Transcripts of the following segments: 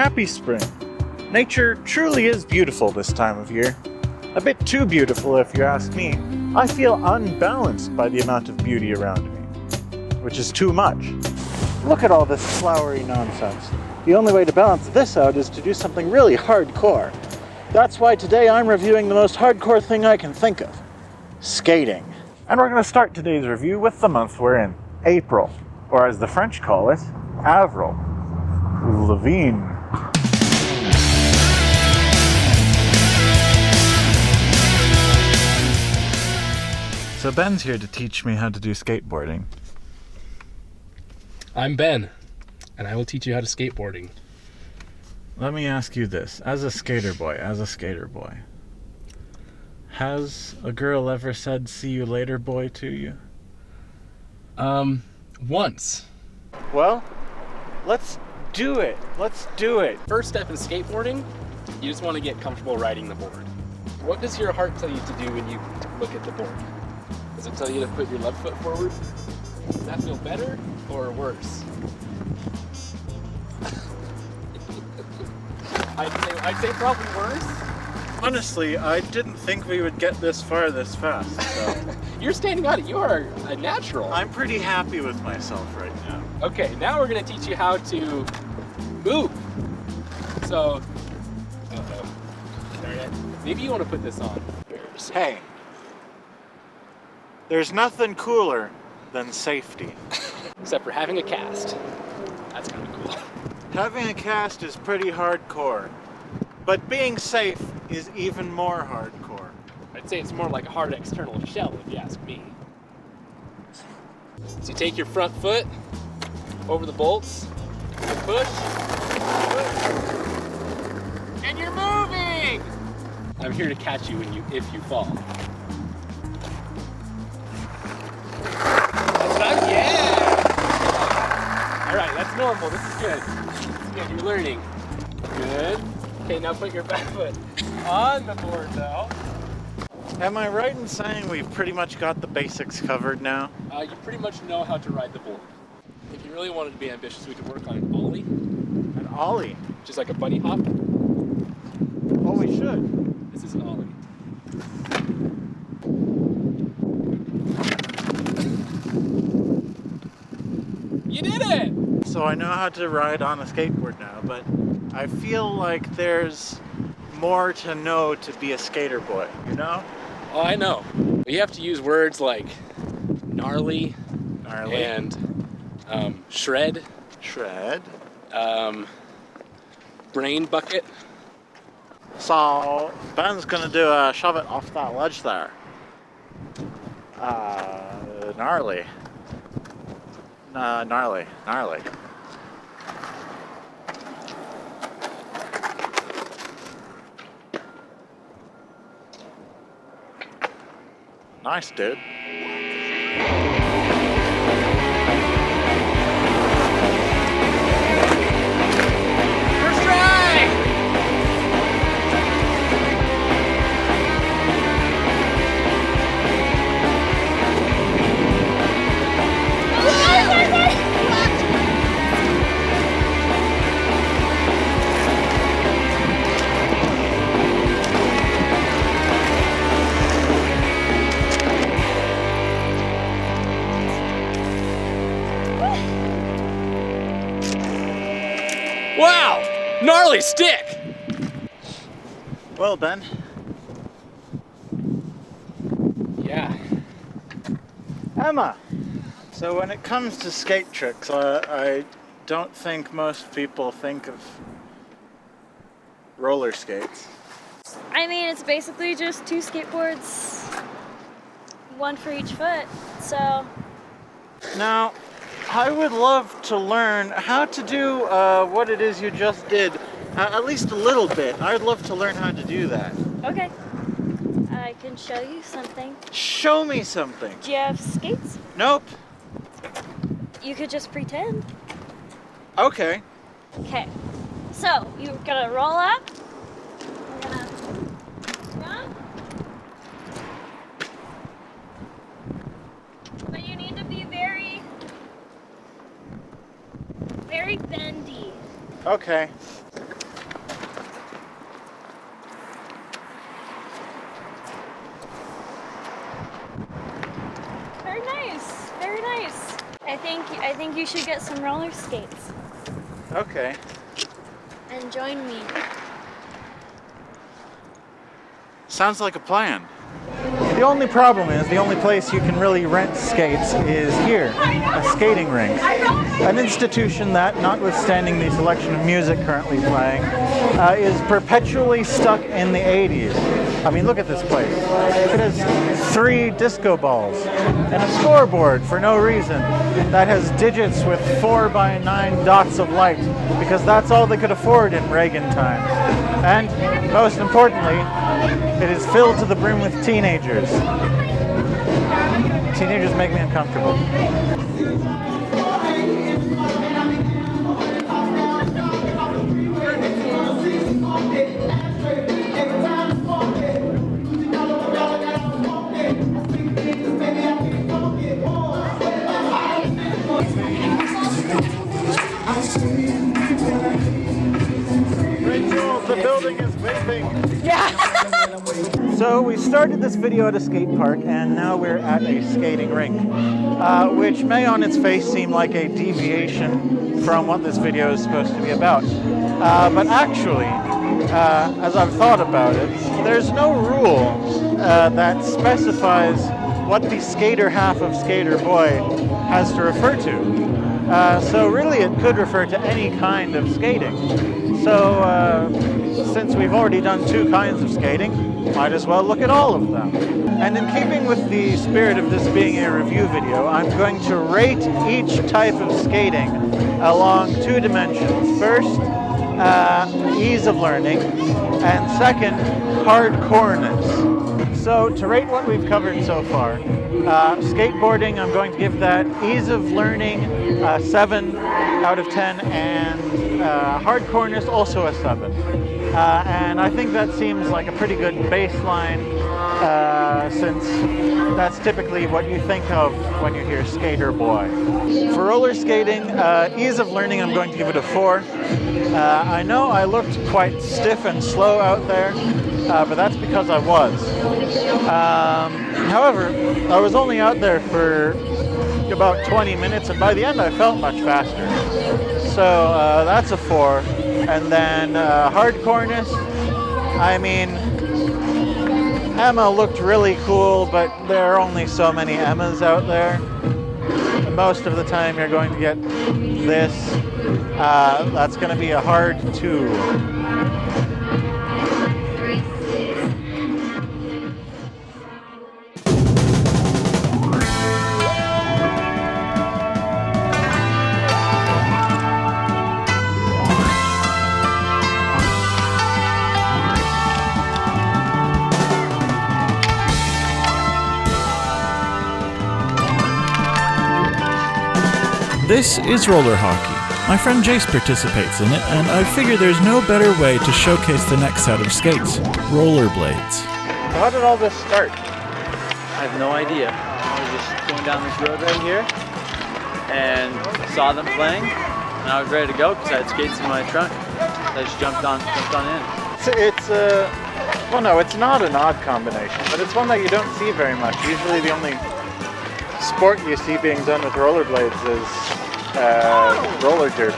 Happy spring. Nature truly is beautiful this time of year. A bit too beautiful if you ask me. I feel unbalanced by the amount of beauty around me, which is too much. Look at all this flowery nonsense. The only way to balance this out is to do something really hardcore. That's why today I'm reviewing the most hardcore thing I can think of. Skating. And we're going to start today's review with the month we're in, April, or as the French call it, Avril Lavigne. So Ben's here to teach me how to do skateboarding. I'm Ben, and I will teach you how to skateboarding. Let me ask you this, as a skater boy, has a girl ever said "see you later, boy" to you? Once. Well, let's do it. First step in skateboarding, you just want to get comfortable riding the board. What does your heart tell you to do when you look at the board? Does it tell you to put your left foot forward? Does that feel better or worse? I'd say probably worse. Honestly, I didn't think we would get this far this fast. So. You're standing on it. You are a natural. I'm pretty happy with myself right now. Okay, now we're going to teach you how to move. So, maybe you want to put this on. Hey, there's nothing cooler than safety. Except for having a cast. That's kind of cool. Having a cast is pretty hardcore, but being safe is even more hardcore. I'd say it's more like a hard external shell, if you ask me. So you take your front foot over the bolts, you push, and you're moving! I'm here to catch you if you fall. Yeah! Alright, that's normal. This is good. You're learning. Good. Okay, now put your back foot on the board though. Am I right in saying we've pretty much got the basics covered now? You pretty much know how to ride the board. If you really wanted to be ambitious, we could work on an ollie. An ollie? Which is like a bunny hop. Oh, we should. This is an ollie. You did it! So I know how to ride on a skateboard now, but I feel like there's more to know to be a skater boy, you know? Oh, I know. You have to use words like gnarly. And shred. Brain bucket. So Ben's gonna do a shove it off that ledge there. Gnarly. Gnarly. Nice, dude. First try! Wow! Gnarly stick! Well, Ben. Yeah. Emma! So when it comes to skate tricks, I don't think most people think of roller skates. I mean, it's basically just two skateboards, one for each foot, so... Now, I would love to learn how to do what it is you just did, at least a little bit. I'd love to learn how to do that. Okay. I can show you something. Show me something. Do you have skates? Nope. You could just pretend. Okay. Okay. So, you're gonna roll up. We're gonna jump. But you need to be very bendy. Okay. Very nice. Very nice. I think you should get some roller skates Okay. and join me. Sounds like a plan. The only problem is the only place you can really rent skates is here, a skating rink. An institution that, notwithstanding the selection of music currently playing, is perpetually stuck in the 80s. I mean, look at this place. It has 3 disco balls and a scoreboard for no reason that has digits with 4x9 dots of light because that's all they could afford in Reagan times. And most importantly, it is filled to the brim with teenagers. Teenagers make me uncomfortable. Racheal, the building is vaping. Yeah. So we started this video at a skate park and now we're at a skating rink, which may on its face seem like a deviation from what this video is supposed to be about. But actually, as I've thought about it, there's no rule that specifies what the skater half of Skater Bois has to refer to. So really it could refer to any kind of skating. So since we've already done 2 kinds of skating, might as well look at all of them. And in keeping with the spirit of this being a review video, I'm going to rate each type of skating along 2 dimensions. First, ease of learning, and second, hardcoreness. So to rate what we've covered so far, skateboarding, I'm going to give that ease of learning 7 out of 10, and hardcoreness also a 7. And I think that seems like a pretty good baseline since that's typically what you think of when you hear Skater Bois. For roller skating, ease of learning, I'm going to give it a 4. I know I looked quite stiff and slow out there, but that's because I was. However, I was only out there for about 20 minutes, and by the end I felt much faster. So that's a 4. And then hardcoreness, I mean, Emma looked really cool, but there are only so many Emmas out there. Most of the time you're going to get this. That's going to be a hard 2. This is roller hockey. My friend Jace participates in it, and I figure there's no better way to showcase the next set of skates, rollerblades. How did all this start? I have no idea. I was just going down this road right here and saw them playing, and I was ready to go because I had skates in my trunk. I just jumped on in. Well, no, it's not an odd combination, but it's one that you don't see very much. Usually the only sport you see being done with rollerblades is roller derby.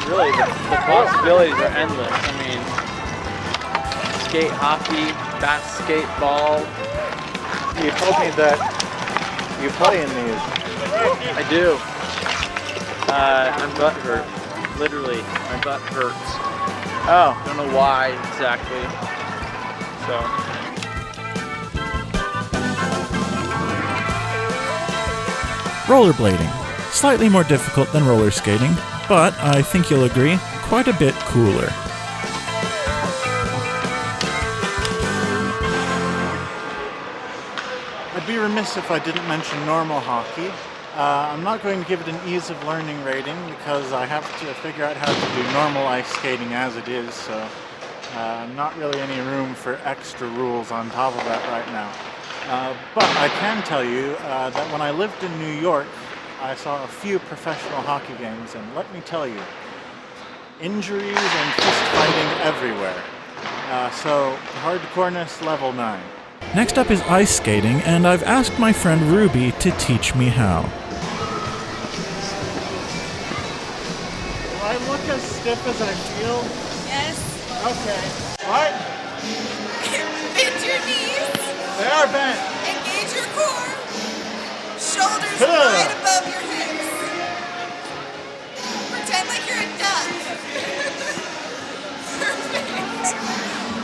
Really, the possibilities are endless. I mean, skate hockey, basketball. You told me that you play in these. I do. My butt hurt. Literally, my butt hurts. Oh. Don't know why exactly. So. Rollerblading. Slightly more difficult than roller skating, but I think you'll agree, quite a bit cooler. I'd be remiss if I didn't mention normal hockey. I'm not going to give it an ease of learning rating because I have to figure out how to do normal ice skating as it is, so not really any room for extra rules on top of that right now. But I can tell you that when I lived in New York, I saw a few professional hockey games, and let me tell you, injuries and fist fighting everywhere. So hardcoreness level 9. Next up is ice skating, and I've asked my friend Ruby to teach me how. Do I look as stiff as I feel? Yes. Okay. What? Bend your knees. They are bent. Engage your core. Shoulders right above your hips. Pretend like you're a duck. Perfect.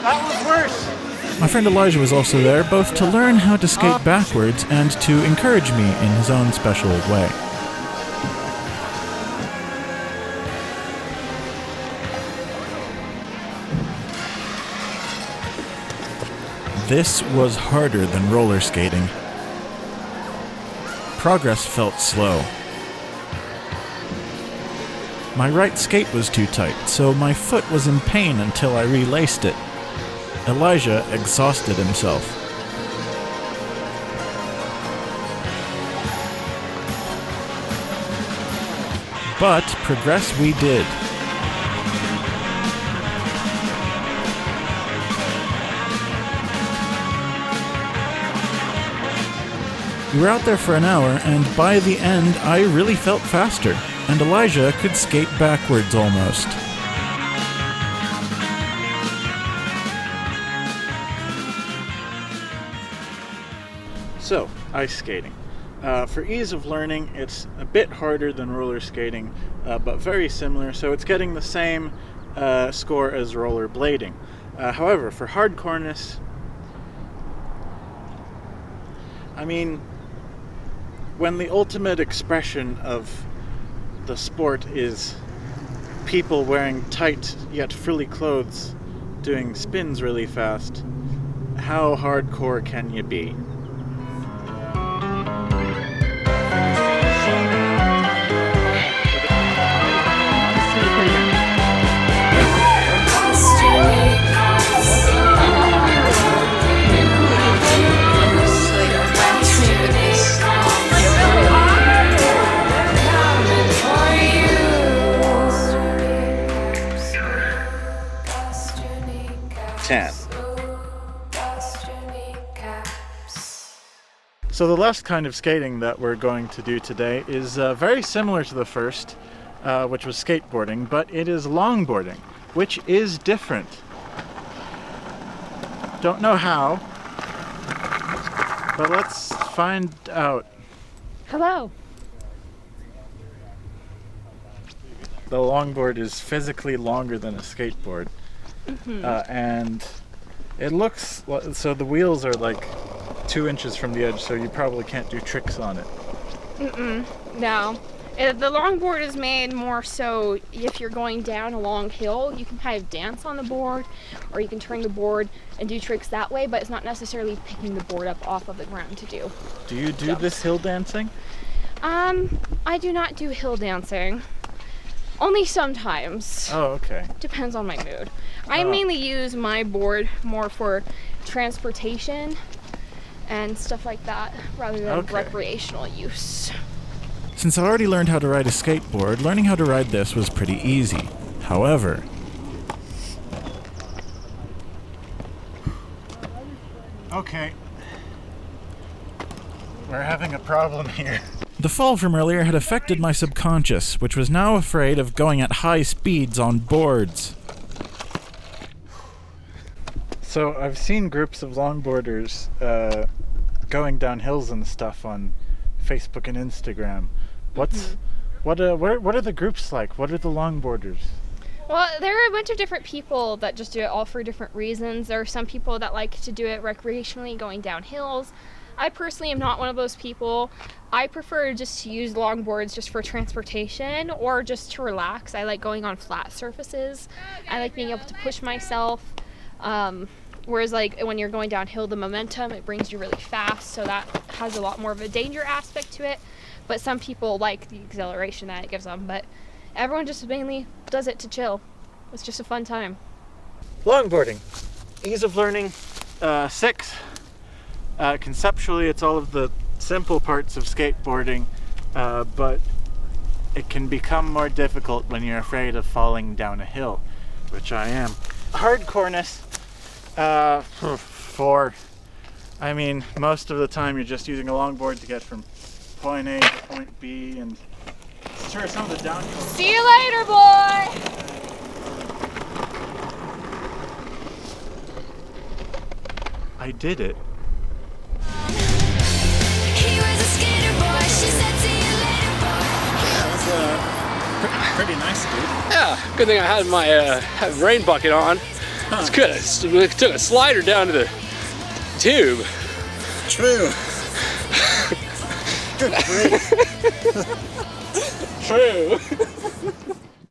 That was worse. My friend Elijah was also there, both to learn how to skate backwards and to encourage me in his own special way. This was harder than roller skating. Progress felt slow. My right skate was too tight, so my foot was in pain until I relaced it. Elijah exhausted himself. But progress we did. We were out there for an hour, and by the end, I really felt faster, and Elijah could skate backwards almost. So, ice skating. For ease of learning, it's a bit harder than roller skating, but very similar, so it's getting the same score as rollerblading. However, for hardcoreness, I mean, when the ultimate expression of the sport is people wearing tight yet frilly clothes doing spins really fast, how hardcore can you be? So the last kind of skating that we're going to do today is very similar to the first, which was skateboarding, but it is longboarding, which is different. Don't know how, but let's find out. Hello. The longboard is physically longer than a skateboard, and it looks, so the wheels are like 2 inches from the edge, so you probably can't do tricks on it. No. The longboard is made more so if you're going down a long hill, you can kind of dance on the board, or you can turn the board and do tricks that way, but it's not necessarily picking the board up off of the ground to do. Do you do this hill dancing? I do not do hill dancing. Only sometimes. Oh, okay. Depends on my mood. I mainly use my board more for transportation and stuff like that, rather than recreational use. Since I already learned how to ride a skateboard, learning how to ride this was pretty easy. However, okay, we're having a problem here. the fall from earlier had affected my subconscious, which was now afraid of going at high speeds on boards. So I've seen groups of longboarders going down hills and stuff on Facebook and Instagram. What are the groups like? What are the longboarders? Well, there are a bunch of different people that just do it all for different reasons. There are some people that like to do it recreationally, going down hills. I personally am not one of those people. I prefer just to use longboards just for transportation or just to relax. I like going on flat surfaces. I like being able to push myself. Whereas like when you're going downhill, the momentum, it brings you really fast, so that has a lot more of a danger aspect to it. But some people like the exhilaration that it gives them, but everyone just mainly does it to chill. It's just a fun time. Longboarding. Ease of learning, 6. Conceptually, it's all of the simple parts of skateboarding, but it can become more difficult when you're afraid of falling down a hill, which I am. Hardcoreness, 4. I mean, most of the time you're just using a longboard to get from point A to point B, and sure, some of the downhill. See you later, boy! I did it. He was a skater boy. She said, see you later, boy. That was pretty nice, dude. Yeah, good thing I had my rain bucket on. It's good. I took a slider down to the tube. True. Good grief. True.